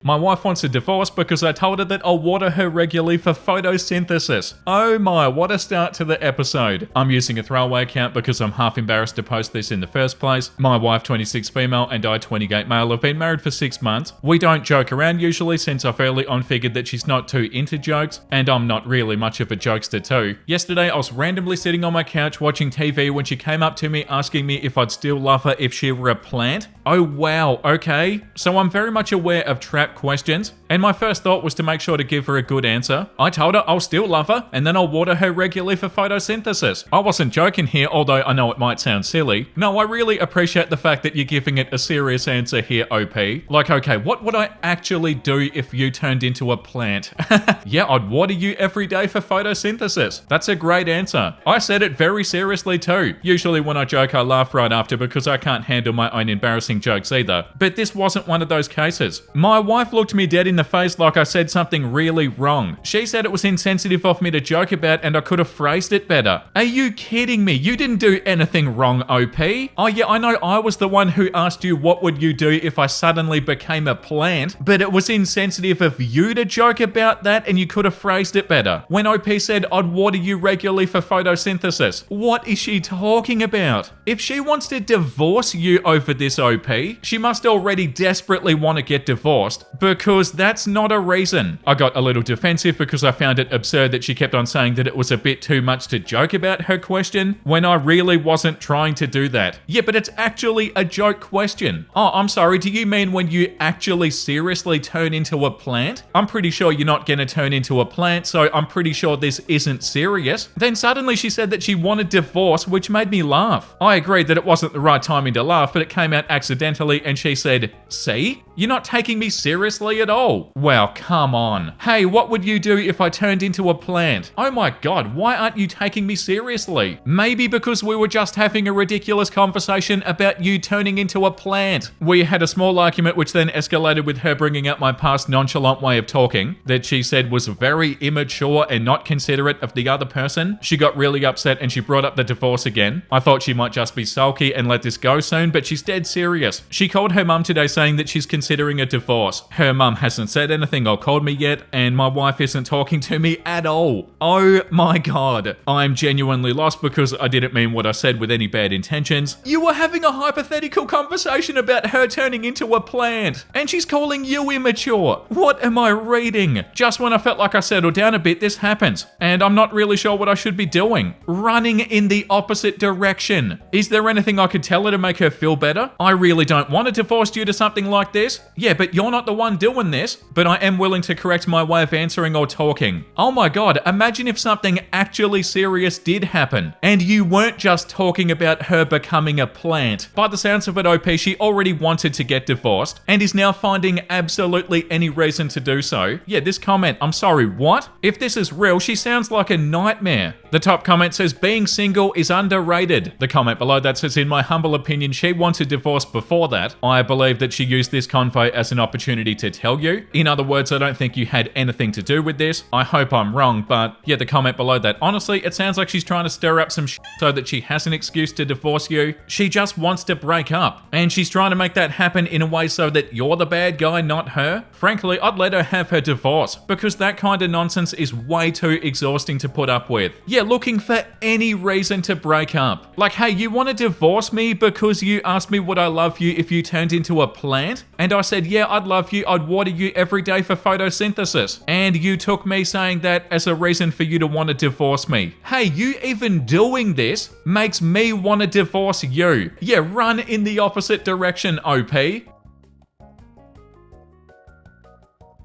My wife wants a divorce because I told her that I'll water her regularly for photosynthesis. Oh my, what a start to the episode. I'm using a throwaway account because I'm half embarrassed to post this in the first place. My wife, 26 female, and I, 28 male, have been married for 6 months. We don't joke around usually since I fairly on figured that she's not too into jokes, and I'm not really much of a jokester too. Yesterday I was randomly sitting on my couch watching TV when she came up to me asking me if I'd still love her if she were a plant. Oh wow, okay. So I'm very much aware of trap questions, and my first thought was to make sure to give her a good answer. I told her I'll still love her, and then I'll water her regularly for photosynthesis. I wasn't joking here, although I know it might sound silly. No, I really appreciate the fact that you're giving it a serious answer here, OP. Like, okay, what would I actually do if you turned into a plant? Yeah, I'd water you every day for photosynthesis. That's a great answer. I said it very seriously too. Usually when I joke, I laugh right after because I can't handle my own embarrassing jokes either. But this wasn't one of those cases. My wife looked me dead in the face like I said something really wrong. She said it was insensitive of me to joke about and I could have phrased it better. Are you kidding me? You didn't do anything wrong, OP. Oh yeah, I know I was the one who asked you what would you do if I suddenly became a plant, but it was insensitive of you to joke about that and you could have phrased it better. When OP said I'd water you regularly for photosynthesis, what is she talking about? If she wants to divorce you over this, OP, she must already desperately want to get divorced, because that's not a reason. I got a little defensive because I found it absurd that she kept on saying that it was a bit too much to joke about her question, when I really wasn't trying to do that. Yeah, but it's actually a joke question. Oh, I'm sorry, do you mean when you actually seriously turn into a plant? I'm pretty sure you're not gonna turn into a plant, so I'm pretty sure this isn't serious. Then suddenly she said that she wanted divorce, which made me laugh. I agreed that it wasn't the right timing to laugh, but it came out accidentally and she said, "See? You're not taking me seriously at all." Wow, come on. Hey, what would you do if I turned into a plant? Oh my god, why aren't you taking me seriously? Maybe because we were just having a ridiculous conversation about you turning into a plant. We had a small argument which then escalated with her bringing up my past nonchalant way of talking that she said was very immature and not considerate of the other person. She got really upset and she brought up the divorce again. I thought she might just be sulky and let this go soon, but she's dead serious. She called her mum today saying that she's considering a divorce. Her mum hasn't said anything or called me yet, and my wife isn't talking to me at all. Oh my god. I'm genuinely lost because I didn't mean what I said with any bad intentions. You were having a hypothetical conversation about her turning into a plant, and she's calling you immature. What am I reading? Just when I felt like I settled down a bit, this happens, and I'm not really sure what I should be doing. Running in the opposite direction. Is there anything I could tell her to make her feel better? I really don't want to divorce due to something like this. Yeah, but you're not the one doing this. But I am willing to correct my way of answering or talking. Oh my god, imagine if something actually serious did happen, and you weren't just talking about her becoming a plant. By the sounds of it, OP, she already wanted to get divorced, and is now finding absolutely any reason to do so. Yeah, this comment, I'm sorry, what? If this is real, she sounds like a nightmare. The top comment says, being single is underrated. The comment below that says, in my humble opinion, she wanted divorce before that. I believe that she used this convo as an opportunity to tell you. In other words, I don't think you had anything to do with this. I hope I'm wrong, but yeah, the comment below that, honestly, it sounds like she's trying to stir up some shit so that she has an excuse to divorce you. She just wants to break up, and she's trying to make that happen in a way so that you're the bad guy, not her. Frankly, I'd let her have her divorce, because that kind of nonsense is way too exhausting to put up with. Yeah, looking for any reason to break up. Like, hey, you want to divorce me because you asked me would I love you if you turned into a plant? And I said, yeah, I'd love you, I'd water you every day for photosynthesis. And you took me saying that as a reason for you to want to divorce me. Hey, you even doing this makes me want to divorce you. Yeah, run in the opposite direction, OP.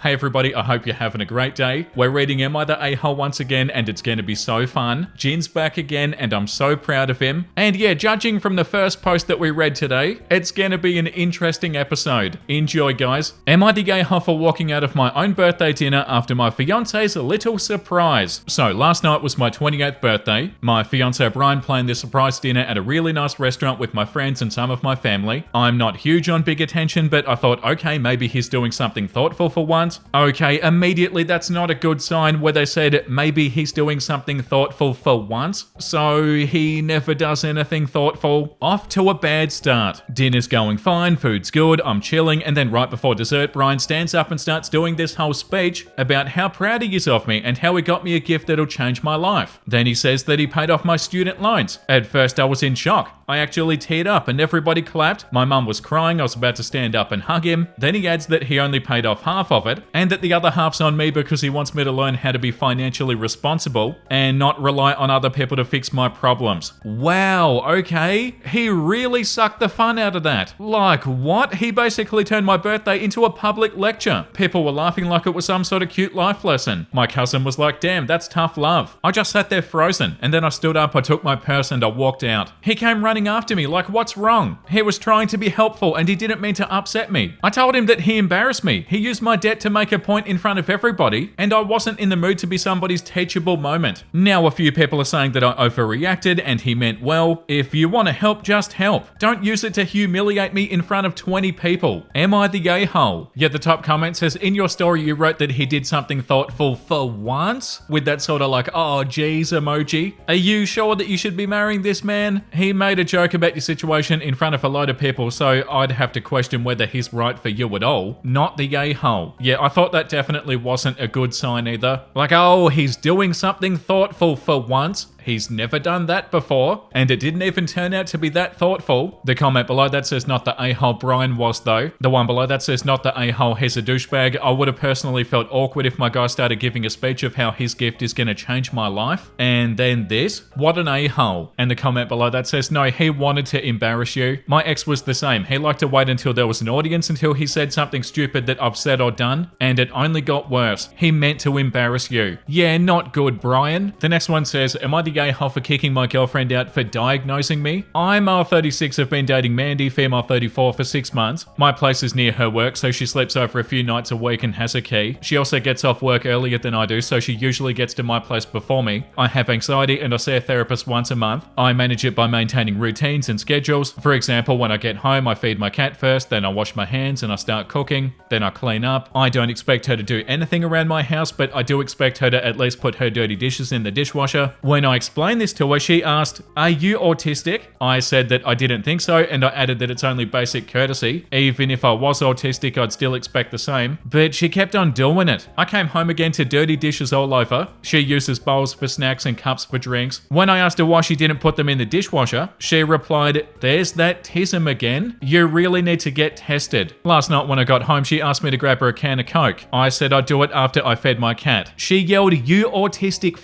Hey everybody, I hope you're having a great day. We're reading Am I the A-hole once again, and it's going to be so fun. Jin's back again, and I'm so proud of him. And yeah, judging from the first post that we read today, it's going to be an interesting episode. Enjoy, guys. Am I the a-hole for walking out of my own birthday dinner after my fiance's little surprise? So last night was my 28th birthday. My fiance Brian planned this surprise dinner at a really nice restaurant with my friends and some of my family. I'm not huge on big attention, but I thought, okay, maybe he's doing something thoughtful for once. once. Okay, immediately that's not a good sign where they said maybe he's doing something thoughtful for once. So he never does anything thoughtful. Off to a bad start. Dinner's going fine, food's good, I'm chilling, and then right before dessert, Brian stands up and starts doing this whole speech about how proud he is of me and how he got me a gift that'll change my life. Then he says that he paid off my student loans. At first I was in shock. I actually teared up and everybody clapped. My mum was crying, I was about to stand up and hug him. Then he adds that he only paid off half of it and that the other half's on me because he wants me to learn how to be financially responsible and not rely on other people to fix my problems. Wow, okay. He really sucked the fun out of that. Like what? He basically turned my birthday into a public lecture. People were laughing like it was some sort of cute life lesson. My cousin was like, damn, that's tough love. I just sat there frozen and then I stood up, I took my purse and I walked out. He came running after me like, what's wrong? He was trying to be helpful and he didn't mean to upset me. I told him that he embarrassed me. He used my debt to make a point in front of everybody and I wasn't in the mood to be somebody's teachable moment. Now a few people are saying that I overreacted and he meant well. If you want to help, just help. Don't use it to humiliate me in front of 20 people. Am I the a-hole? Yet the top comment says, in your story you wrote that he did something thoughtful for once? With that sort of like, oh geez emoji. Are you sure that you should be marrying this man? He made a joke about your situation in front of a load of people, so I'd have to question whether he's right for you at all, not the a-hole. Yeah, I thought that definitely wasn't a good sign either. Like, oh, he's doing something thoughtful for once. He's never done that before, and it didn't even turn out to be that thoughtful. The comment below that says not the a-hole Brian was though. The one below that says not the a-hole he's a douchebag. I would have personally felt awkward if my guy started giving a speech of how his gift is going to change my life. And then this, what an a-hole. And the comment below that says no, he wanted to embarrass you. My ex was the same. He liked to wait until there was an audience until he said something stupid that I've said or done, and it only got worse. He meant to embarrass you. Yeah, not good, Brian. The next one says, am I the a-hole for kicking my girlfriend out for diagnosing me? I, male 36, have been dating Mandy, female 34, for 6 months. My place is near her work, so she sleeps over a few nights a week and has a key. She also gets off work earlier than I do, so she usually gets to my place before me. I have anxiety and I see a therapist once a month. I manage it by maintaining routines and schedules. For example, when I get home, I feed my cat first, then I wash my hands and I start cooking, then I clean up. I don't expect her to do anything around my house, but I do expect her to at least put her dirty dishes in the dishwasher. When I explained this to her, she asked, are you autistic? I said that I didn't think so, and I added that it's only basic courtesy. Even if I was autistic, I'd still expect the same. But she kept on doing it. I came home again to dirty dishes all over. She uses bowls for snacks and cups for drinks. When I asked her why she didn't put them in the dishwasher, she replied, there's that tism again. You really need to get tested. Last night when I got home, she asked me to grab her a can of Coke. I said I'd do it after I fed my cat. She yelled, you autistic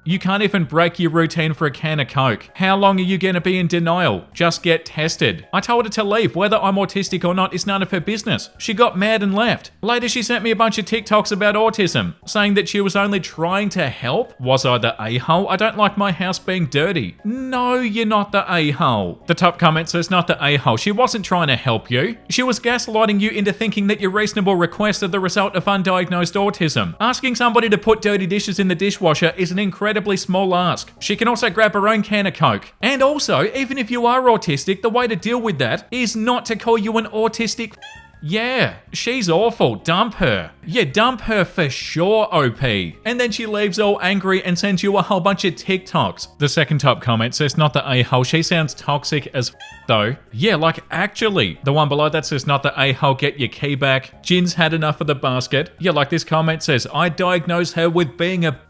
You can't even break your routine for a can of Coke. How long are you going to be in denial? Just get tested. I told her to leave. Whether I'm autistic or not is none of her business. She got mad and left. Later, she sent me a bunch of TikToks about autism, saying that she was only trying to help. Was I the a-hole? I don't like my house being dirty. No, you're not the a-hole. The top comment says not the a-hole. She wasn't trying to help you. She was gaslighting you into thinking that your reasonable requests are the result of undiagnosed autism. Asking somebody to put dirty dishes in the dishwasher is an incredibly small ask. She can also grab her own can of Coke. And also, even if you are autistic, the way to deal with that is not to call you an autistic. Yeah, she's awful. Dump her. Yeah, dump her for sure, OP. And then she leaves all angry and sends you a whole bunch of TikToks. The second top comment says not the a-hole. She sounds toxic as though. Yeah, like actually. The one below that says not the a-hole, get your key back. Jin's had enough of the basket. Yeah, like this comment says, I diagnosed her with being a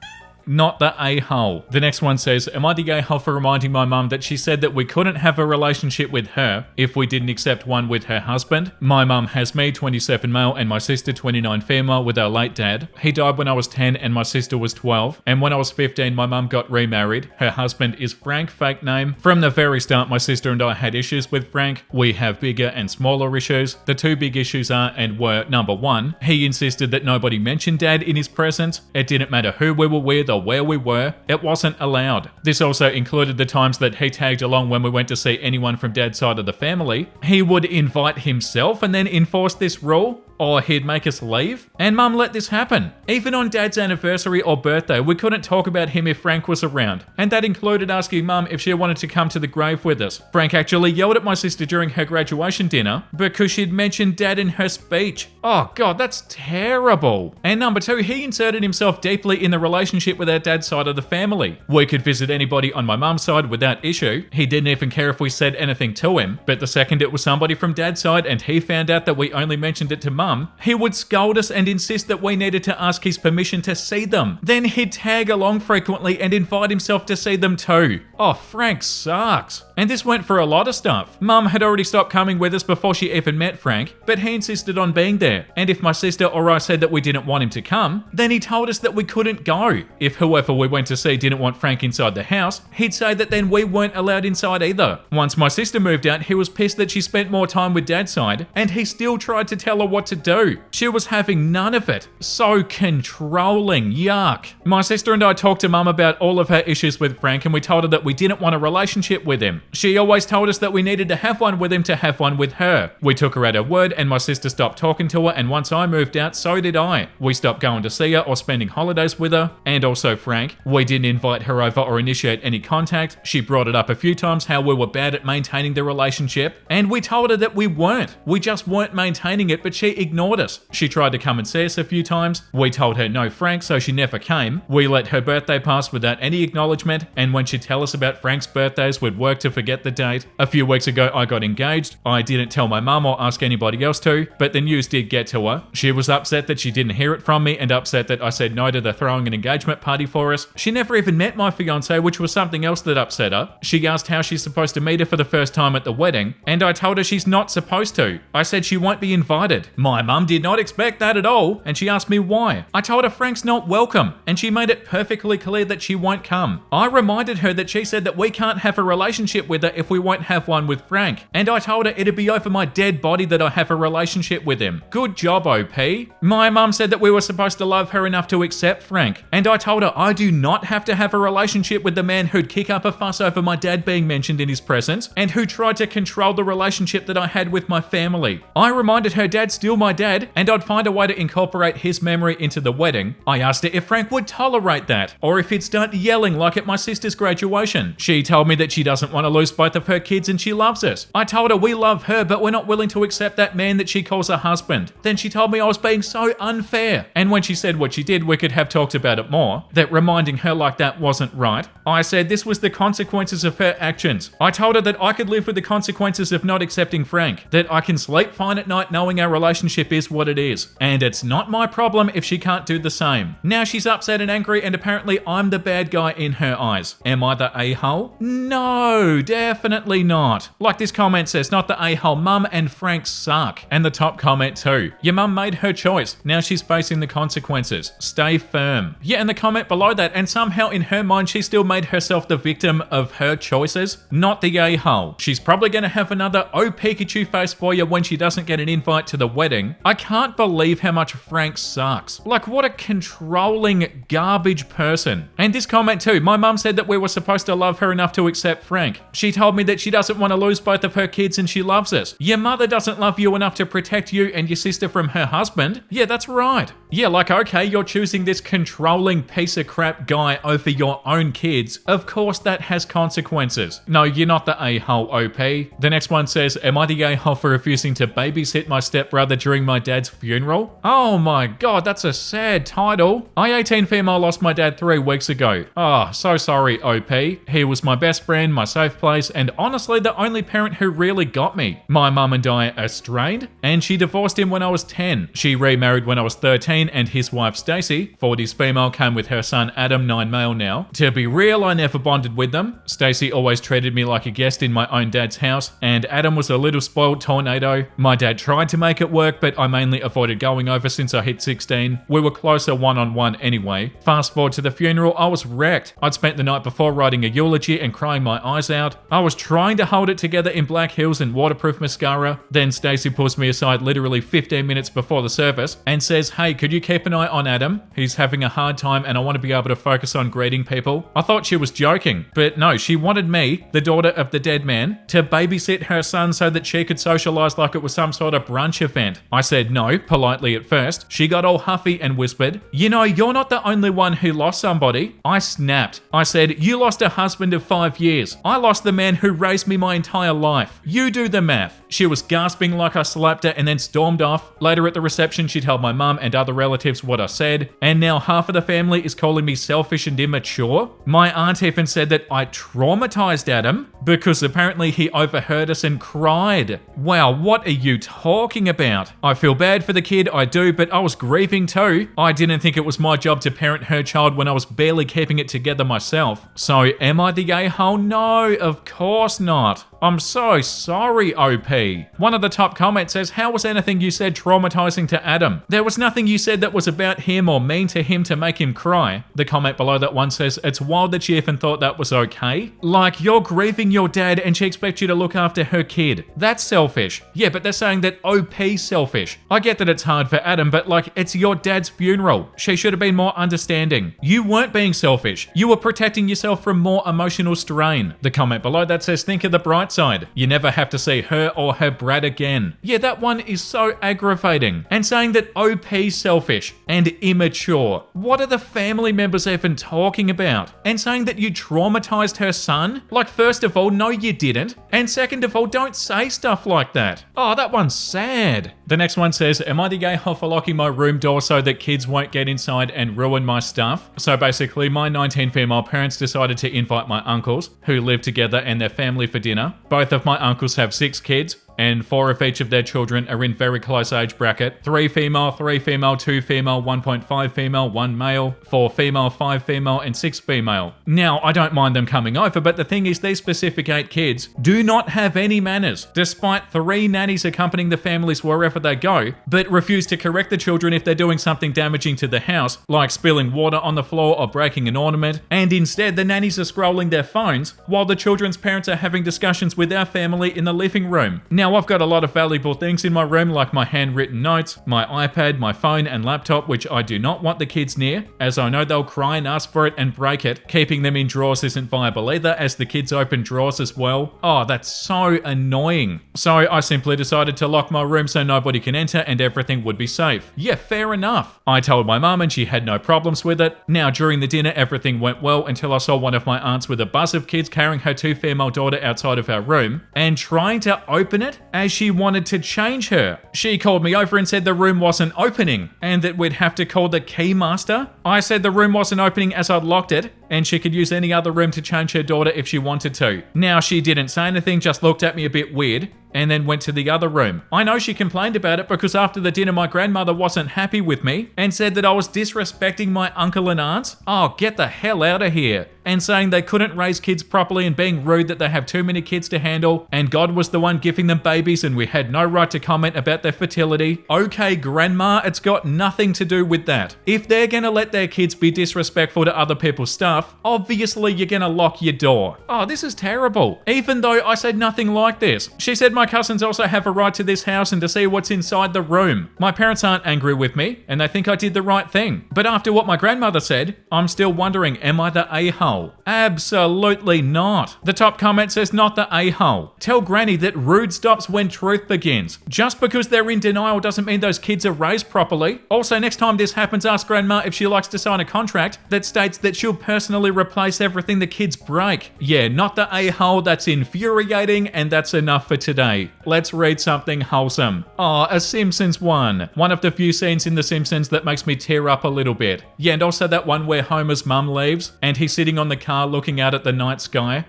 not the a-hole. The next one says, am I the a-hole for reminding my mum that she said that we couldn't have a relationship with her if we didn't accept one with her husband? My mum has me, 27 male, and my sister, 29 female, with our late dad. He died when I was 10 and my sister was 12. And when I was 15, my mum got remarried. Her husband is Frank, fake name. From the very start, my sister and I had issues with Frank. We have bigger and smaller issues. The two big issues are and were, number one, he insisted that nobody mention dad in his presence. It didn't matter who we were with or where we were. It wasn't allowed. This also included the times that he tagged along when we went to see anyone from Dad's side of the family. He would invite himself and then enforce this rule, or he'd make us leave. And Mum let this happen. Even on Dad's anniversary or birthday, we couldn't talk about him if Frank was around. And that included asking Mum if she wanted to come to the grave with us. Frank actually yelled at my sister during her graduation dinner because she'd mentioned Dad in her speech. Oh God, that's terrible. And number 2, he inserted himself deeply in the relationship with our dad's side of the family. We could visit anybody on my mum's side without issue. He didn't even care if we said anything to him. But the second it was somebody from Dad's side and he found out that we only mentioned it to Mum, he would scold us and insist that we needed to ask his permission to see them. Then he'd tag along frequently and invite himself to see them too. Oh, Frank sucks. And this went for a lot of stuff. Mum had already stopped coming with us before she even met Frank, but he insisted on being there. And if my sister or I said that we didn't want him to come, then he told us that we couldn't go. If whoever we went to see didn't want Frank inside the house, he'd say that then we weren't allowed inside either. Once my sister moved out, he was pissed that she spent more time with Dad's side, and he still tried to tell her what to do. She was having none of it. So controlling. Yuck. My sister and I talked to Mum about all of her issues with Frank, and we told her that we didn't want a relationship with him. She always told us that we needed to have one with him to have one with her. We took her at her word, and my sister stopped talking to her, and once I moved out, so did I. We stopped going to see her or spending holidays with her, and also Frank. We didn't invite her over or initiate any contact. She brought it up a few times how we were bad at maintaining the relationship, and we told her that we weren't. We just weren't maintaining it, but she ignored us. She tried to come and see us a few times. We told her no Frank, so she never came. We let her birthday pass without any acknowledgement, and when she'd tell us about Frank's birthdays, we'd work to forget the date. A few weeks ago, I got engaged. I didn't tell my mum or ask anybody else to, but the news did get to her. She was upset that she didn't hear it from me and upset that I said no to the throwing an engagement party for us. She never even met my fiance, which was something else that upset her. She asked how she's supposed to meet her for the first time at the wedding, and I told her she's not supposed to. I said she won't be invited. My mum did not expect that at all, and she asked me why. I told her Frank's not welcome, and she made it perfectly clear that she won't come. I reminded her that she said that we can't have a relationship with her if we won't have one with Frank, and I told her it'd be over my dead body that I have a relationship with him. Good job, OP. My mum said that we were supposed to love her enough to accept Frank, and I told her I do not have to have a relationship with the man who'd kick up a fuss over my dad being mentioned in his presence, and who tried to control the relationship that I had with my family. I reminded her Dad's still my dad, and I'd find a way to incorporate his memory into the wedding. I asked her if Frank would tolerate that, or if he'd start yelling like at my sister's graduation. She told me that she doesn't want to lose both of her kids and she loves us. I told her we love her, but we're not willing to accept that man that she calls her husband. Then she told me I was being so unfair. And when she said what she did, we could have talked about it more, that reminding her like that wasn't right. I said this was the consequences of her actions. I told her that I could live with the consequences of not accepting Frank, that I can sleep fine at night knowing our relationship is what it is, and it's not my problem if she can't do the same. Now she's upset and angry, and apparently I'm the bad guy in her eyes. Am I the a-hole? No, definitely not. Like this comment says, not the a-hole, Mum and Frank suck. And the top comment too, your mum made her choice, now she's facing the consequences. Stay firm. Yeah, and the comment below that, and somehow in her mind she still made herself the victim of her choices, not the a-hole. She's probably gonna have another oh Pikachu face for you when she doesn't get an invite to the wedding. I can't believe how much Frank sucks. Like, what a controlling garbage person. And this comment too, my mum said that we were supposed to love her enough to accept Frank. She told me that she doesn't want to lose both of her kids and she loves us. Your mother doesn't love you enough to protect you and your sister from her husband? Yeah, that's right. Yeah, like, okay, you're choosing this controlling piece of crap guy over your own kids. Of course that has consequences. No, you're not the a-hole, OP. The next one says, am I the a-hole for refusing to babysit my stepbrother during my dad's funeral? Oh my god, that's a sad title. I, 18 female, lost my dad 3 weeks ago. Oh, so sorry, OP. He was my best friend, my safe place, and honestly the only parent who really got me. My mum and I are estranged, and she divorced him when I was 10. She remarried when I was 13, and his wife Stacey, 40s female, came with her son Adam, 9 male now. To be real, I never bonded with them. Stacey always treated me like a guest in my own dad's house, and Adam was a little spoiled tornado. My dad tried to make it work, but I mainly avoided going over since I hit 16. We were closer one-on-one anyway. Fast forward to the funeral, I was wrecked. I'd spent the night before writing a eulogy and crying my eyes out. I was trying to hold it together in black heels and waterproof mascara. Then Stacey pulls me aside literally 15 minutes before the service and says, hey, could you keep an eye on Adam? He's having a hard time and I want to be able to focus on greeting people. I thought she was joking, but no, she wanted me, the daughter of the dead man, to babysit her son so that she could socialize like it was some sort of brunch event. I said no, politely at first. She got all huffy and whispered, "You know, you're not the only one who lost somebody." I snapped. I said, "You lost a husband of 5 years. I lost the man who raised me my entire life. You do the math." She was gasping like I slapped her and then stormed off. Later at the reception, she told my mum and other relatives what I said, and now half of the family is calling me selfish and immature. My aunt even said that I traumatized Adam because apparently he overheard us and cried. Wow, what are you talking about? I feel bad for the kid, I do, but I was grieving too. I didn't think it was my job to parent her child when I was barely keeping it together myself. So am I the a-hole? No, of course not. I'm so sorry, OP. One of the top comments says, "How was anything you said traumatizing to Adam? There was nothing you said that was about him or mean to him to make him cry." The comment below that one says, "It's wild that she even thought that was okay. Like, you're grieving your dad and she expects you to look after her kid. That's selfish." Yeah, but they're saying that OP's selfish. I get that it's hard for Adam, but like, it's your dad's funeral. She should have been more understanding. You weren't being selfish. You were protecting yourself from more emotional strain. The comment below that says, "Think of the bright side. You never have to see her or her brat again." Yeah, that one is so aggravating. And saying that OP's selfish and immature. What are the family members even talking about? And saying that you traumatized her son? Like, first of all, no you didn't. And second of all, don't say stuff like that. Oh, that one's sad. The next one says, "Am I the gay hole for locking my room door so that kids won't get inside and ruin my stuff?" So basically, my 19 female parents decided to invite my uncles, who live together, and their family for dinner. Both of my uncles have 6 kids, and 4 of each of their children are in very close age bracket. 3 female, 2 female, 1.5 female, 1 male, 4 female, 5 female, and 6 female. Now, I don't mind them coming over, but the thing is, these specific 8 kids do not have any manners, despite 3 nannies accompanying the families wherever they go, but refuse to correct the children if they're doing something damaging to the house, like spilling water on the floor or breaking an ornament, and instead the nannies are scrolling their phones while the children's parents are having discussions with our family in the living room. Now, I've got a lot of valuable things in my room, like my handwritten notes, my iPad, my phone and laptop, which I do not want the kids near, as I know they'll cry and ask for it and break it. Keeping them in drawers isn't viable either, as the kids open drawers as well. Oh, that's so annoying. So I simply decided to lock my room so nobody can enter and everything would be safe. Yeah, fair enough. I told my mum and she had no problems with it. Now, during the dinner, everything went well until I saw one of my aunts with a bus of kids carrying her 2 female daughter outside of our room and trying to open it as she wanted to change her. She called me over and said the room wasn't opening and that we'd have to call the key master. I said the room wasn't opening as I'd locked it and she could use any other room to change her daughter if she wanted to. Now, she didn't say anything, just looked at me a bit weird and then went to the other room. I know she complained about it because after the dinner my grandmother wasn't happy with me and said that I was disrespecting my uncle and aunts. Oh, get the hell out of here. And saying they couldn't raise kids properly and being rude that they have too many kids to handle and God was the one giving them babies and we had no right to comment about their fertility. Okay, grandma, it's got nothing to do with that. If they're gonna let their kids be disrespectful to other people's stuff, obviously you're gonna lock your door. Oh, this is terrible. Even though I said nothing like this. She said my cousins also have a right to this house and to see what's inside the room. My parents aren't angry with me and they think I did the right thing. But after what my grandmother said, I'm still wondering, am I the a-hole? Absolutely not. The top comment says, "Not the a-hole. Tell granny that rude stops when truth begins." Just because they're in denial doesn't mean those kids are raised properly. Also, next time this happens, ask grandma if she likes to sign a contract that states that she'll personally replace everything the kids break. Yeah, not the a-hole. That's infuriating, and that's enough for today. Let's read something wholesome. Oh, a Simpsons one. One of the few scenes in The Simpsons that makes me tear up a little bit. Yeah, and also that one where Homer's mum leaves and he's sitting on the car looking out at the night sky.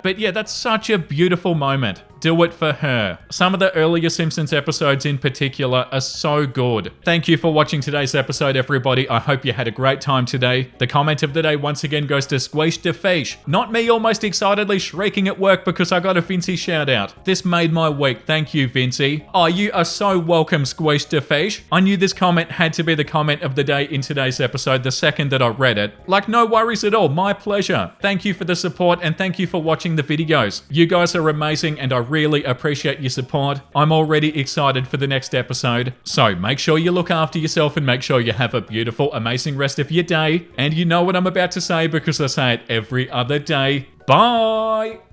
But yeah, that's such a beautiful moment. Do it for her. Some of the earlier Simpsons episodes in particular are so good. Thank you for watching today's episode, everybody. I hope you had a great time today. The comment of the day once again goes to Squish de Fish. Not me almost excitedly shrieking at work because I got a Vincey shout out. This made my week. Thank you, Vincey. Oh, you are so welcome, Squish de Fish. I knew this comment had to be the comment of the day in today's episode the second that I read it. Like, no worries at all. My pleasure. Thank you for the support and thank you for watching the videos. You guys are amazing and I really appreciate your support. I'm already excited for the next episode. So make sure you look after yourself and make sure you have a beautiful, amazing rest of your day. And you know what I'm about to say because I say it every other day. Bye!